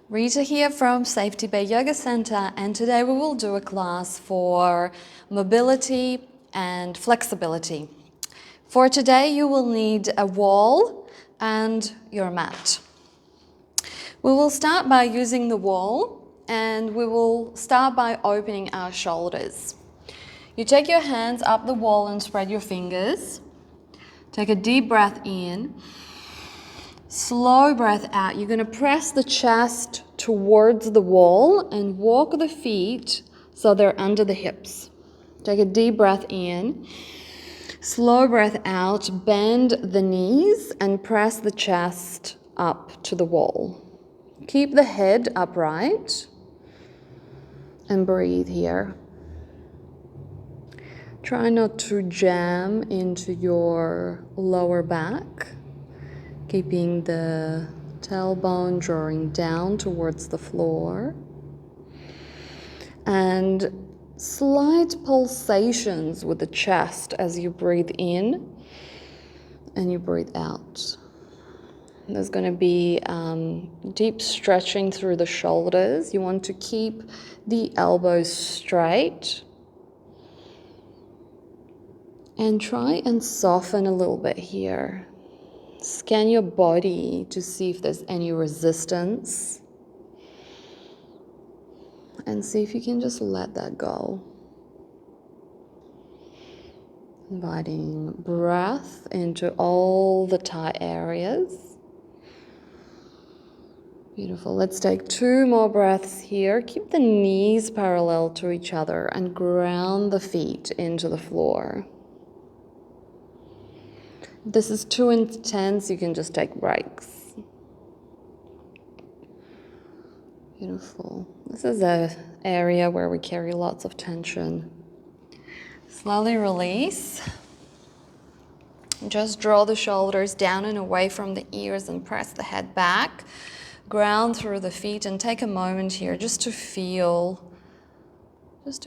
Rita here from Safety Bay Yoga Center, and today we will do a class for mobility and flexibility. For today you will need a wall and your mat. We will start by using the wall, and we will start by opening our shoulders. You take your hands up the wall and spread your fingers. Take a deep breath in. Slow breath out. You're going to press the chest towards the wall and walk the feet so they're under the hips. Take a deep breath in. Slow breath out. Bend the knees and press the chest up to the wall. Keep the head upright and breathe here. Try not to jam into your lower back. Keeping the tailbone drawing down towards the floor. And slight pulsations with the chest as you breathe in and you breathe out. There's going to be deep stretching through the shoulders. You want to keep the elbows straight. And try and soften a little bit here. Scan your body to see if there's any resistance. And see if you can just let that go. Inviting breath into all the tight areas. Beautiful. Let's take 2 more breaths here. Keep the knees parallel to each other and ground the feet into the floor. If this is too intense, you can just take breaks. Beautiful. This is an area where we carry lots of tension. Slowly release. Just draw the shoulders down and away from the ears and press the head back. Ground through the feet and take a moment here just to feel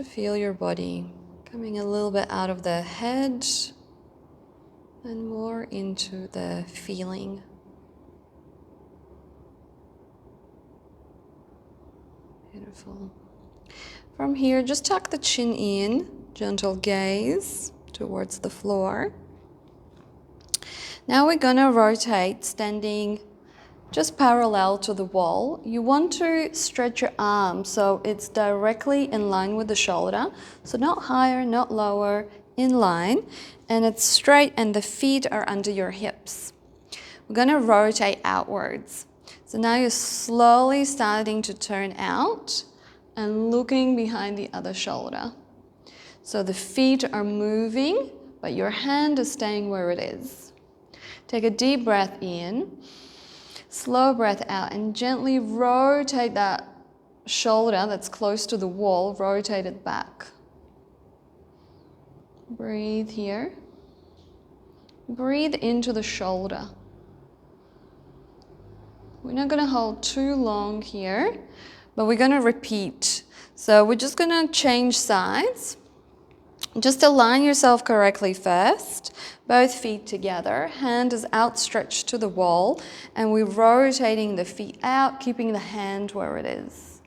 your body coming a little bit out of the head and more into the feeling. Beautiful. From here, just tuck the chin in, gentle gaze towards the floor. Now we're gonna rotate, standing just parallel to the wall. You want to stretch your arm so it's directly in line with the shoulder. So not higher, not lower, in line. And it's straight and the feet are under your hips. We're gonna rotate outwards. So now you're slowly starting to turn out and looking behind the other shoulder. So the feet are moving, but your hand is staying where it is. Take a deep breath in, slow breath out, and gently rotate that shoulder that's close to the wall, rotate it back. Breathe here. Breathe into the shoulder. We're not going to hold too long here, but we're going to repeat. So we're just going to change sides. Just align yourself correctly first. Both feet together. Hand is outstretched to the wall, and we're rotating the feet out, keeping the hand where it is,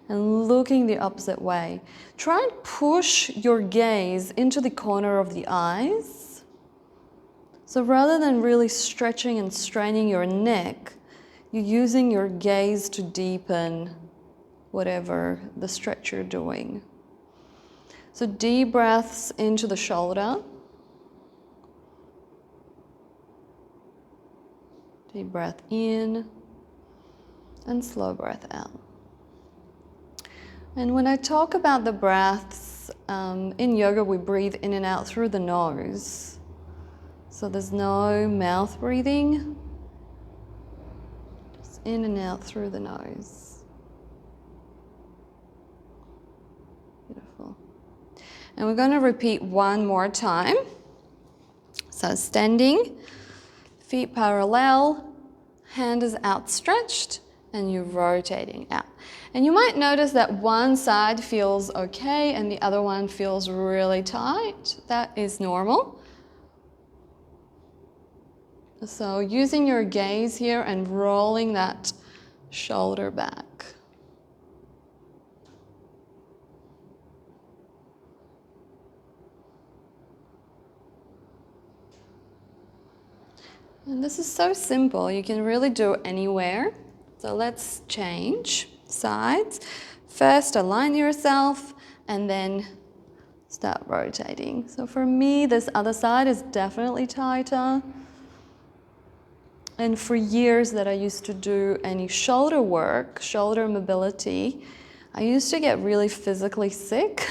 and looking the opposite way. Try and push your gaze into the corner of the eyes. So rather than really stretching and straining your neck, you're using your gaze to deepen whatever the stretch you're doing. So deep breaths into the shoulder. Deep breath in and slow breath out. And when I talk about the breaths, in yoga we breathe in and out through the nose. So there's no mouth breathing. Just in and out through the nose. Beautiful. And we're going to repeat one more time. So standing, feet parallel, hand is outstretched, and you're rotating out. And you might notice that one side feels okay and the other one feels really tight. That is normal. So using your gaze here and rolling that shoulder back. And this is so simple, you can really do it anywhere. So let's change sides. First, align yourself and then start rotating. So for me, this other side is definitely tighter. And for years that I used to do any shoulder work, shoulder mobility, I used to get really physically sick.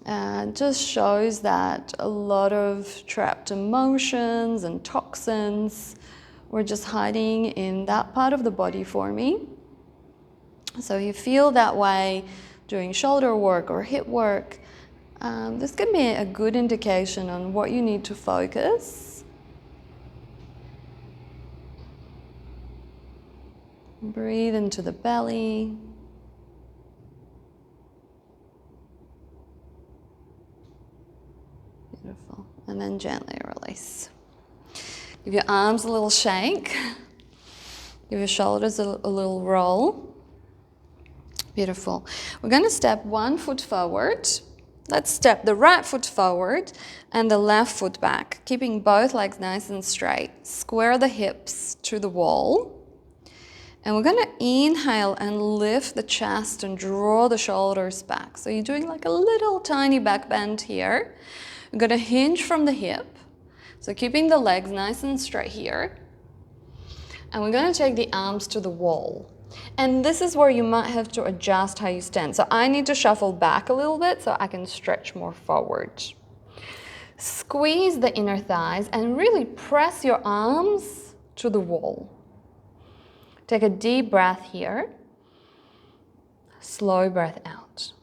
It just shows that a lot of trapped emotions and toxins were just hiding in that part of the body for me. So you feel that way doing shoulder work or hip work, this can be a good indication on what you need to focus. Breathe into the belly. Beautiful. And then gently release. Give your arms a little shake. Give your shoulders a little roll. Beautiful. We're going to step one foot forward. Let's step the right foot forward and the left foot back, keeping both legs nice and straight. Square the hips to the wall. And we're going to inhale and lift the chest and draw the shoulders back. So you're doing like a little tiny back bend here. You're going to hinge from the hip. So keeping the legs nice and straight here. And we're going to take the arms to the wall. And this is where you might have to adjust how you stand. So I need to shuffle back a little bit so I can stretch more forward. Squeeze the inner thighs and really press your arms to the wall. Take a deep breath here. Slow breath out.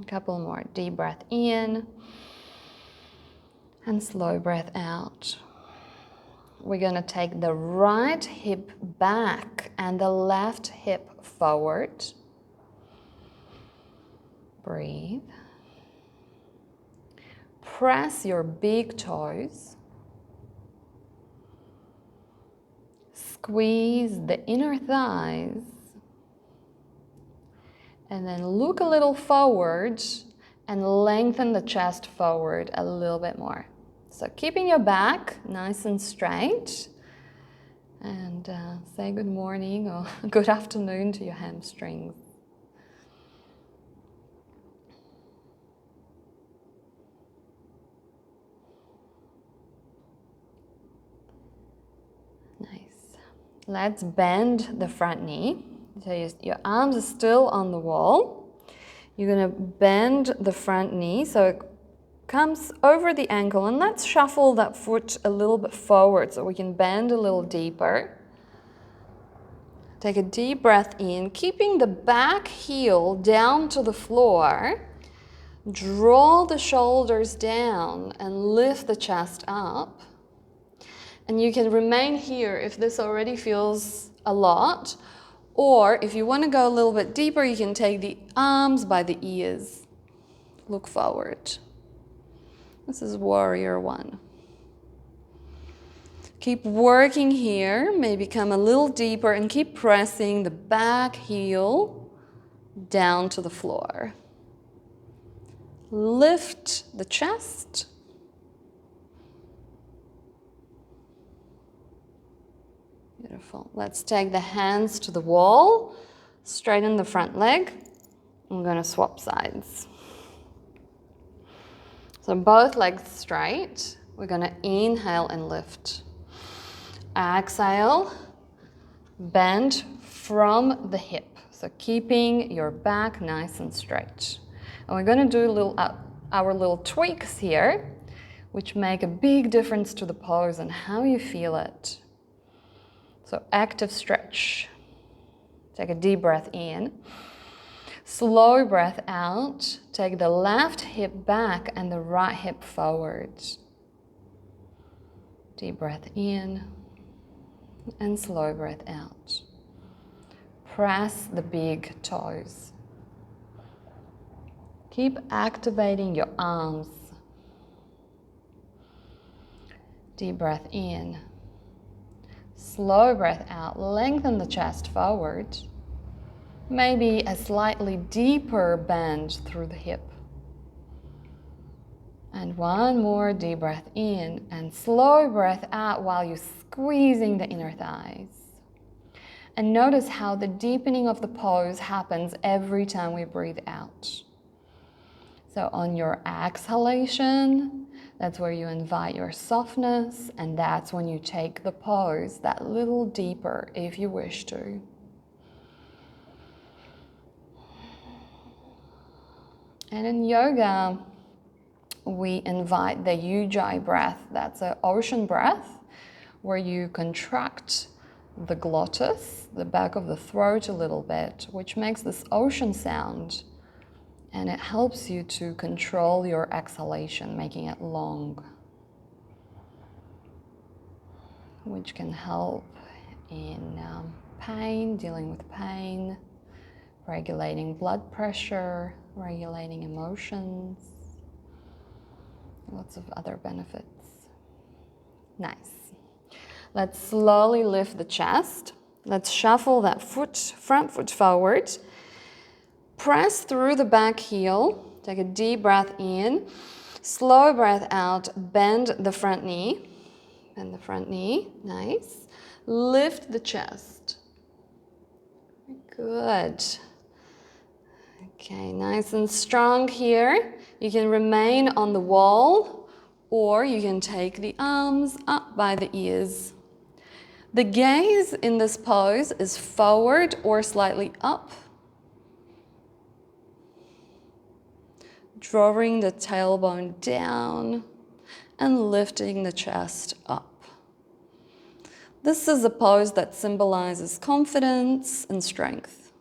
A couple more. Deep breath in. And slow breath out. We're going to take the right hip back and the left hip forward. Breathe. Press your big toes. Squeeze the inner thighs. And then look a little forward and lengthen the chest forward a little bit more. So keeping your back nice and straight. And say good morning or good afternoon to your hamstrings. Nice. Let's bend the front knee. So your arms are still on the wall. You're going to bend the front knee so it comes over the ankle, and let's shuffle that foot a little bit forward so we can bend a little deeper. Take a deep breath in, keeping the back heel down to the floor. Draw the shoulders down and lift the chest up. And you can remain here if this already feels a lot. Or if you want to go a little bit deeper, you can take the arms by the ears. Look forward. This is warrior one. Keep working here, maybe come a little deeper and keep pressing the back heel down to the floor. Lift the chest. Beautiful. Let's take the hands to the wall, straighten the front leg. I'm going to swap sides. So both legs straight. We're going to inhale and lift. Exhale, bend from the hip. So keeping your back nice and straight. And we're going to do our little tweaks here, which make a big difference to the pose and how you feel it. So active stretch. Take a deep breath in. Slow breath out. Take the left hip back and the right hip forward. Deep breath in and slow breath out. Press the big toes. Keep activating your arms. Deep breath in. Slow breath out, lengthen the chest forward. Maybe a slightly deeper bend through the hip. And one more deep breath in and slow breath out while you're squeezing the inner thighs. And notice how the deepening of the pose happens every time we breathe out. So on your exhalation, that's where you invite your softness, and that's when you take the pose that little deeper if you wish to. And in yoga, we invite the ujjayi breath. That's an ocean breath where you contract the glottis, the back of the throat a little bit, which makes this ocean sound, and it helps you to control your exhalation, making it long, which can help in pain, dealing with pain, regulating blood pressure, regulating emotions, lots of other benefits. Nice. Let's slowly lift the chest. Let's shuffle that foot, front foot forward. Press through the back heel. Take a deep breath in. Slow breath out. Bend the front knee. Bend the front knee. Nice. Lift the chest. Good. Okay, nice and strong here. You can remain on the wall, or you can take the arms up by the ears. The gaze in this pose is forward or slightly up, drawing the tailbone down and lifting the chest up. This is a pose that symbolizes confidence and strength.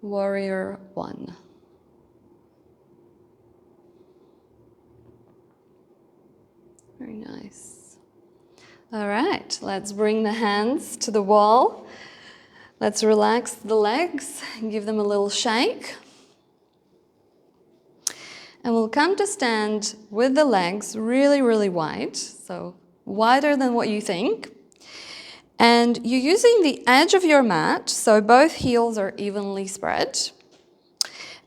Warrior One. Very nice. All right, let's bring the hands to the wall. Let's relax the legs and give them a little shake. And we'll come to stand with the legs really, really wide, so wider than what you think. And you're using the edge of your mat, so both heels are evenly spread.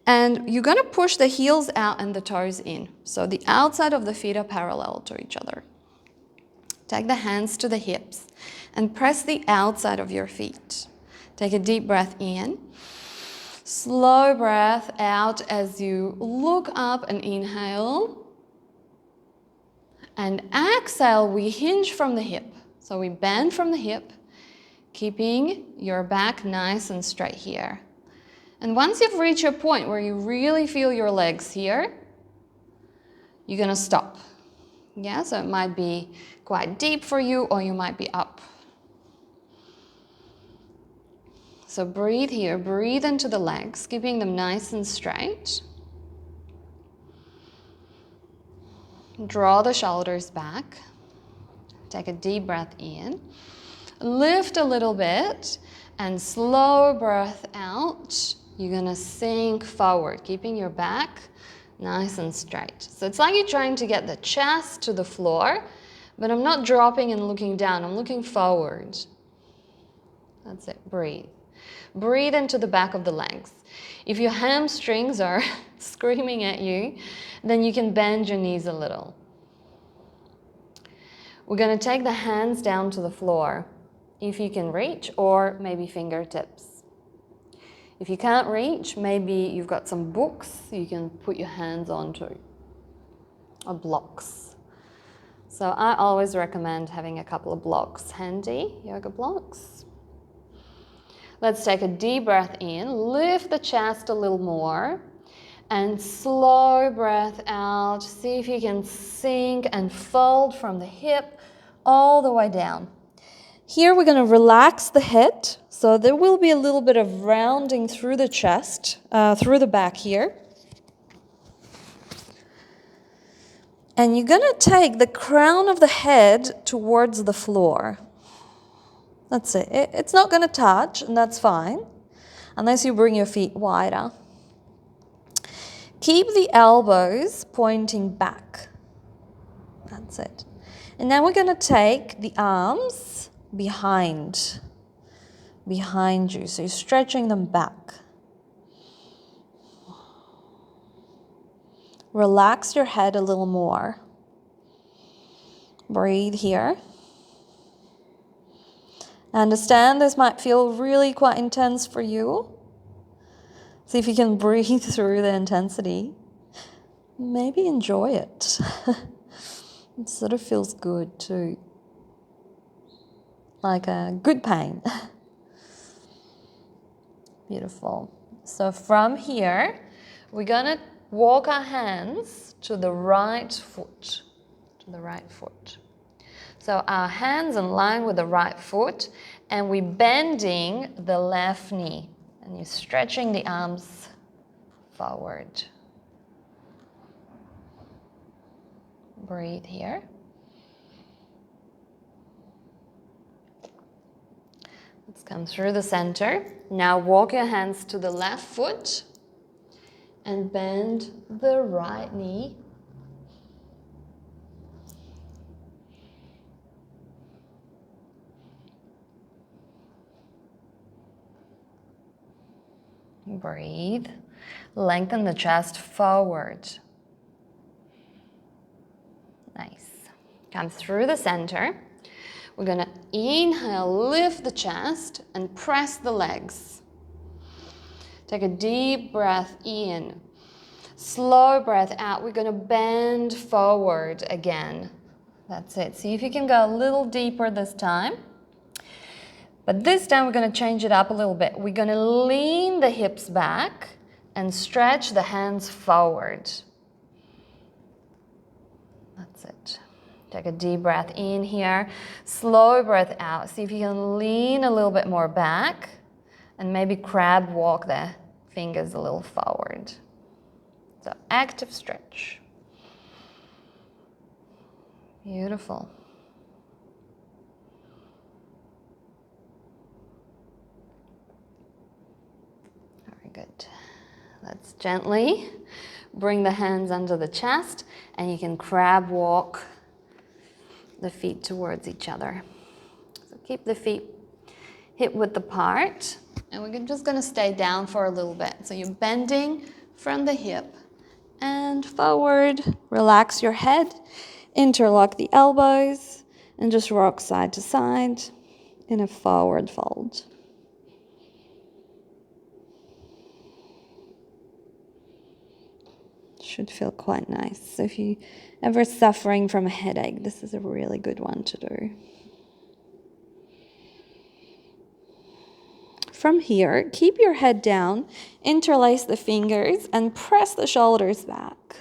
And you're going to push the heels out and the toes in. So the outside of the feet are parallel to each other. Take the hands to the hips and press the outside of your feet. Take a deep breath in. Slow breath out as you look up and inhale. And exhale, we hinge from the hip. So we bend from the hip, keeping your back nice and straight here. And once you've reached a point where you really feel your legs here, you're going to stop. Yeah, so it might be quite deep for you, or you might be up. So breathe here, breathe into the legs, keeping them nice and straight. Draw the shoulders back. Take a deep breath in. Lift a little bit and slow breath out. You're gonna sink forward, keeping your back nice and straight. So it's like you're trying to get the chest to the floor, but I'm not dropping and looking down, I'm looking forward. That's it, breathe. Breathe into the back of the legs. If your hamstrings are screaming at you, then you can bend your knees a little. We're going to take the hands down to the floor, if you can reach, or maybe fingertips. If you can't reach, maybe you've got some books you can put your hands onto, or blocks. So I always recommend having a couple of blocks handy, yoga blocks. Let's take a deep breath in, lift the chest a little more, and slow breath out. See if you can sink and fold from the hip all the way down. Here we're going to relax the head, so there will be a little bit of rounding through the chest, through the back here. And you're going to take the crown of the head towards the floor. That's it. It's not going to touch, and that's fine, unless you bring your feet wider. Keep the elbows pointing back. That's it. And now we're going to take the arms behind you. So you're stretching them back. Relax your head a little more. Breathe here. I understand this might feel really quite intense for you. See if you can breathe through the intensity. Maybe enjoy it. It sort of feels good too. Like a good pain. Beautiful. So from here, we're gonna walk our hands to the right foot. To the right foot. So our hands in line with the right foot, and we're bending the left knee. And you're stretching the arms forward. Breathe here. Let's come through the center. Now walk your hands to the left foot and bend the right knee. Breathe. Lengthen the chest forward. Nice. Come through the center. We're going to inhale, lift the chest and press the legs. Take a deep breath in. Slow breath out. We're going to bend forward again. That's it. See if you can go a little deeper this time. But this time we're going to change it up a little bit. We're going to lean the hips back and stretch the hands forward. That's it. Take a deep breath in here. Slow breath out. See if you can lean a little bit more back and maybe crab walk the fingers a little forward. So active stretch. Beautiful. Very good. Let's gently bring the hands under the chest, and you can crab walk the feet towards each other. So keep the feet hip-width apart, and we're just going to stay down for a little bit. So you're bending from the hip and forward. Relax your head, interlock the elbows, and just rock side to side in a forward fold. Should feel quite nice. So if you're ever suffering from a headache, this is a really good one to do. From here, keep your head down, interlace the fingers, and press the shoulders back.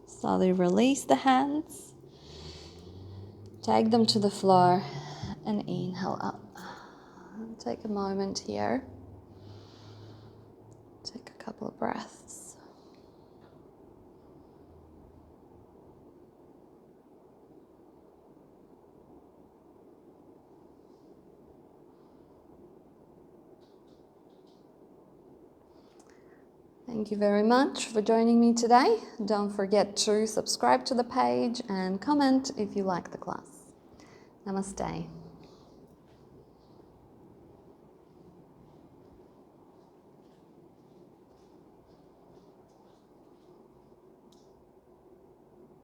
Slowly release the hands. Take them to the floor and inhale up. Take a moment here. Take a couple of breaths. Thank you very much for joining me today. Don't forget to subscribe to the page and comment if you like the class. Namaste.